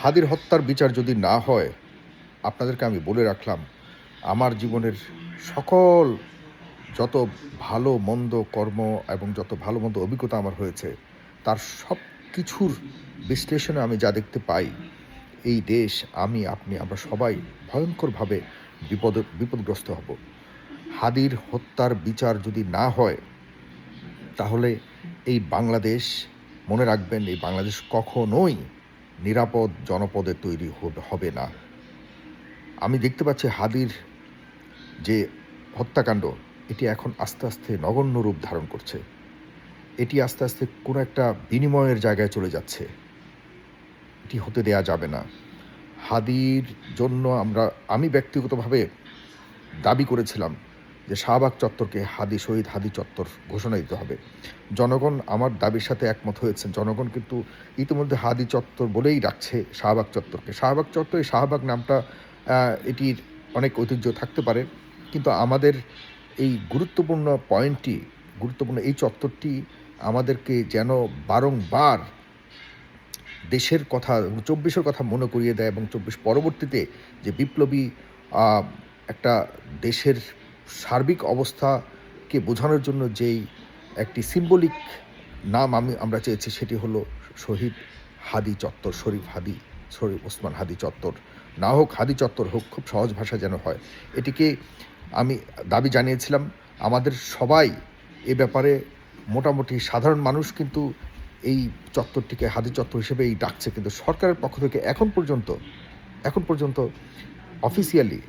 হাদির হত্যার বিচার যদি না হয়, আপনাদেরকে আমি বলে রাখলাম, আমার জীবনের সকল যত ভালো মন্দ কর্ম এবং যত ভালো মন্দ অভিজ্ঞতা আমার হয়েছে, তার সব কিছুর বিশ্লেষণে আমি যা দেখতে পাই, এই দেশ, আমি, আপনি, আমরা সবাই ভয়ঙ্করভাবে বিপদগ্রস্ত হব। হাদির হত্যার বিচার যদি না হয়, তাহলে এই বাংলাদেশ, মনে রাখবেন, এই বাংলাদেশ কখনোই নিরাপদ জনপদে তৈরি হবে না। আমি দেখতে পাচ্ছি হাদির যে হত্যাকাণ্ড, এটি এখন আস্তে আস্তে নগণ্য রূপ ধারণ করছে। এটি আস্তে আস্তে কোনো একটা বিনিময়ের জায়গায় চলে যাচ্ছে। এটি হতে দেয়া যাবে না। হাদির জন্য আমি ব্যক্তিগতভাবে দাবি করেছিলাম যে শাহবাগ চত্বরকে শহীদ হাদি চত্বর ঘোষণা দিতে হবে। জনগণ আমার দাবির সাথে একমত হয়েছেন। জনগণ কিন্তু ইতিমধ্যে হাদি চত্বর বলেই ডাকছে শাহবাগ চত্বরকে। শাহবাগ চত্বর, এই শাহবাগ নামটা, এটির অনেক ঐতিহ্য থাকতে পারে, কিন্তু আমাদের এই গুরুত্বপূর্ণ এই চত্বরটি আমাদেরকে যেন বারংবার দেশের কথা এবং ২৪-এর কথা মনে করিয়ে দেয়, এবং ২৪ পরবর্তীতে যে বিপ্লবী একটা দেশের সার্বিক অবস্থাকে বোঝানোর জন্য যেই একটি সিম্বলিক নাম আমরা চেয়েছি, সেটি হলো শহীদ হাদি চত্বর, শরীফ ওসমান হাদি চত্বর। না হোক হাদি চত্বর, হোক, খুব সহজ ভাষা যেন হয়। এটিকে আমি দাবি জানিয়েছিলাম। আমাদের সবাই এ ব্যাপারে, মোটামুটি সাধারণ মানুষ কিন্তু এই চত্বরটিকে হাদি চত্বর হিসেবেই ডাকছে, কিন্তু সরকারের পক্ষ থেকে এখন পর্যন্ত অফিসিয়ালি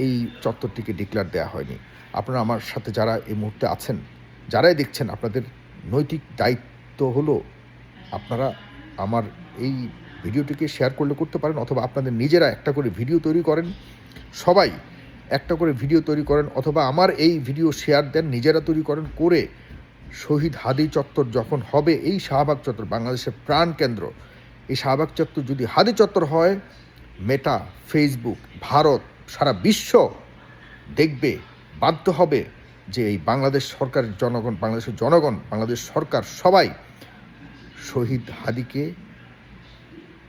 এই চত্বরটিকে ডিক্লেয়ার দেওয়া হয়নি। আপনারা আমার সাথে যারা এই মুহূর্তে আছেন, যারাই দেখছেন, আপনাদের নৈতিক দায়িত্ব হলো আপনারা আমার এই ভিডিওটিকে শেয়ার করতে পারেন, অথবা আপনাদের নিজেরা একটা করে ভিডিও তৈরি করেন, সবাই একটা করে ভিডিও তৈরি করেন, অথবা আমার এই ভিডিও শেয়ার দেন, নিজেরা তৈরি করে শহীদ হাদি চত্বর যখন হবে, এই শাহবাগ চত্বর বাংলাদেশের প্রাণ কেন্দ্র, এই শাহবাগ চত্বর যদি হাদি চত্বর হয়, মেটা, ফেসবুক, ভারত, সারা বিশ্ব দেখবে, বাধ্য হবে যে এই বাংলাদেশ সরকারের জনগণ, বাংলাদেশ সরকার সবাই শহীদ হাদিকে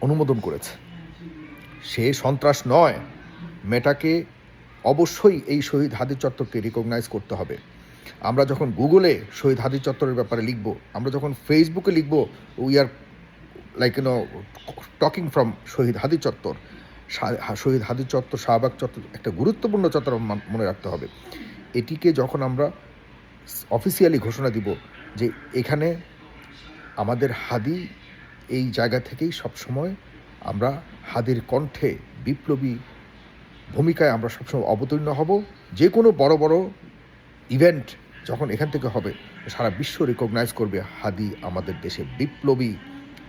অনুমোদন করেছে। সে সন্ত্রাস নয়। মেটাকে অবশ্যই এই শহীদ হাদি চত্বরকে রিকগনাইজ করতে হবে। আমরা যখন গুগলে শহীদ হাদি চত্বরের ব্যাপারে লিখব, আমরা যখন ফেসবুকে লিখব, উই আর টকিং ফ্রম শহীদ হাদি চত্বর। শহীদ হাদি চত্বর, শাহবাগ চত্বর একটা গুরুত্বপূর্ণ চত্বর মনে রাখতে হবে। এটিকে যখন আমরা অফিসিয়ালি ঘোষণা দিব যে এখানে আমাদের হাদি, এই জায়গা থেকেই সবসময় আমরা হাদির কণ্ঠে, বিপ্লবী ভূমিকায় আমরা সবসময় অবতীর্ণ হব। যে কোনো বড় বড় ইভেন্ট যখন এখান থেকে হবে, সারা বিশ্ব রিকগনাইজ করবে হাদি আমাদের দেশে বিপ্লবী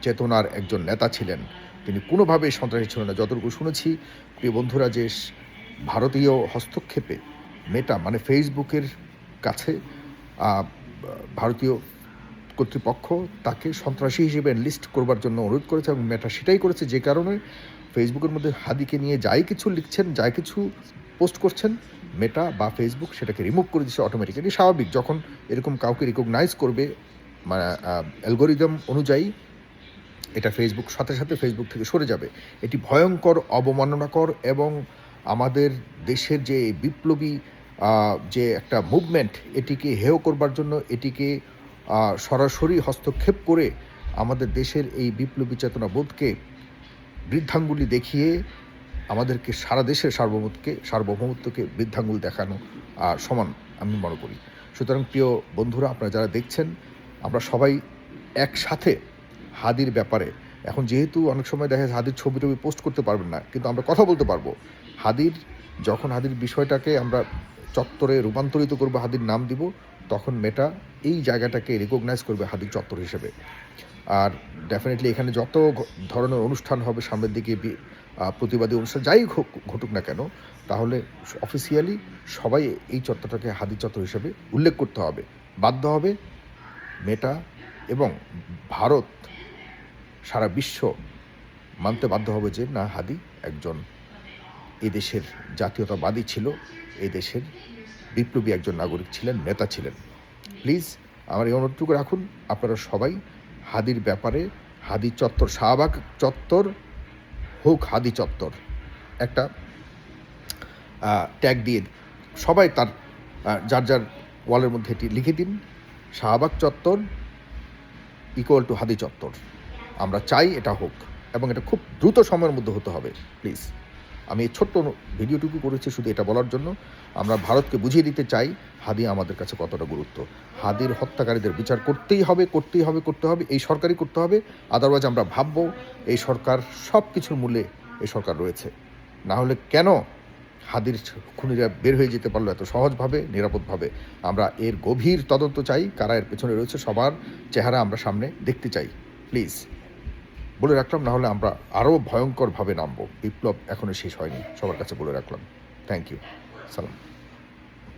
চেতনার একজন নেতা ছিলেন। তিনি কোনোভাবেই সন্ত্রাসী ছিলেন না। যতটুকু শুনেছি, প্রিয় বন্ধুরা, যে ভারতীয় হস্তক্ষেপে মেটা, মানে ফেসবুকের কাছে ভারতীয় কর্তৃপক্ষ তাকে সন্ত্রাসী হিসেবে এনলিস্ট করবার জন্য অনুরোধ করেছে, এবং মেটা সেটাই করেছে। যে কারণে ফেসবুকের মধ্যে হাদিকে নিয়ে যাই কিছু লিখছেন, যাই কিছু পোস্ট করছেন, মেটা বা ফেসবুক সেটাকে রিমুভ করে দিচ্ছে অটোমেটিক্যালি। স্বাভাবিক, যখন এরকম কাউকে রিকগনাইজ করবে, মানে অ্যালগোরিদম অনুযায়ী এটা ফেসবুক সাথে সাথে ফেসবুক থেকে সরে যাবে। এটি ভয়ঙ্কর, অবমাননাকর, এবং আমাদের দেশের যে বিপ্লবী যে একটা মুভমেন্ট, এটিকে হেয় করবার জন্য, এটিকে সরাসরি হস্তক্ষেপ করে আমাদের দেশের এই বিপ্লবী চেতনাবোধকে বৃদ্ধাঙ্গুলি দেখিয়ে আমাদেরকে সারা দেশের সার্বভৌমত্বকে বৃদ্ধাঙ্গুল দেখানো সমান আমি মনে করি। সুতরাং প্রিয় বন্ধুরা, আপনারা যারা দেখছেন, আমরা সবাই একসাথে হাদির ব্যাপারে, এখন যেহেতু অনেক সময় দেখা যায় হাদির ছবি পোস্ট করতে পারবেন না, কিন্তু আমরা কথা বলতে পারবো। যখন হাদির বিষয়টাকে আমরা চত্বরে রূপান্তরিত করবো, হাদির নাম দিব, তখন মেটা এই জায়গাটাকে রিকগনাইজ করবে হাদি চত্বর হিসেবে। আর ডেফিনেটলি এখানে যত ধরনের অনুষ্ঠান হবে সামনের দিকে, প্রতিবাদী অনুষ্ঠান যাই ঘটুক না কেন, তাহলে অফিসিয়ালি সবাই এই চত্বরটাকে হাদি চত্বর হিসেবে উল্লেখ করতে হবে, বাধ্য হবে মেটা, এবং ভারত, সারা বিশ্ব মানতে বাধ্য হবে যে না, হাদি একজন এদেশের জাতীয়তাবাদী ছিল, এদেশের বিপ্লবী একজন নাগরিক ছিলেন, নেতা ছিলেন। প্লিজ আমার এই অনুরোধটুকু রাখুন, আপনারা সবাই হাদির ব্যাপারে, হাদি চত্বর, শাহবাগ চত্বর হোক হাদি চত্বর একটা ট্যাগ দিয়ে সবাই তার যার যার ওয়ালের মধ্যে এটি লিখে দিন, শাহবাগ চত্বর ইকুয়াল টু হাদি চত্বর। আমরা চাই এটা হোক, এবং এটা খুব দ্রুত সময়ের মধ্যে হতে হবে প্লিজ। আমি এই ছোট্ট ভিডিওটুকু করেছি শুধু এটা বলার জন্য, আমরা ভারতকে বুঝিয়ে দিতে চাই হাদি আমাদের কাছে কতটা গুরুত্ব। হাদির হত্যাকারীদের বিচার করতেই হবে, করতেই হবে, করতে হবে, এই সরকারই করতে হবে। আদারওয়াইজ আমরা ভাববো এই সরকার সব কিছুর মূল্যে এই সরকার রয়েছে। না হলে কেন হাদির খুনিরা বের হয়ে যেতে পারলো এত সহজভাবে, নিরাপদভাবে? আমরা এর গভীর তদন্ত চাই, কারা এর পেছনে রয়েছে সবার চেহারা আমরা সামনে দেখতে চাই প্লিজ। বলে রাখলাম, না হলে আমরা আরও ভয়ঙ্করভাবে নামবো। বিপ্লব এখনও শেষ হয়নি, সবার কাছে বলে রাখলাম। থ্যাংক ইউ, সালাম।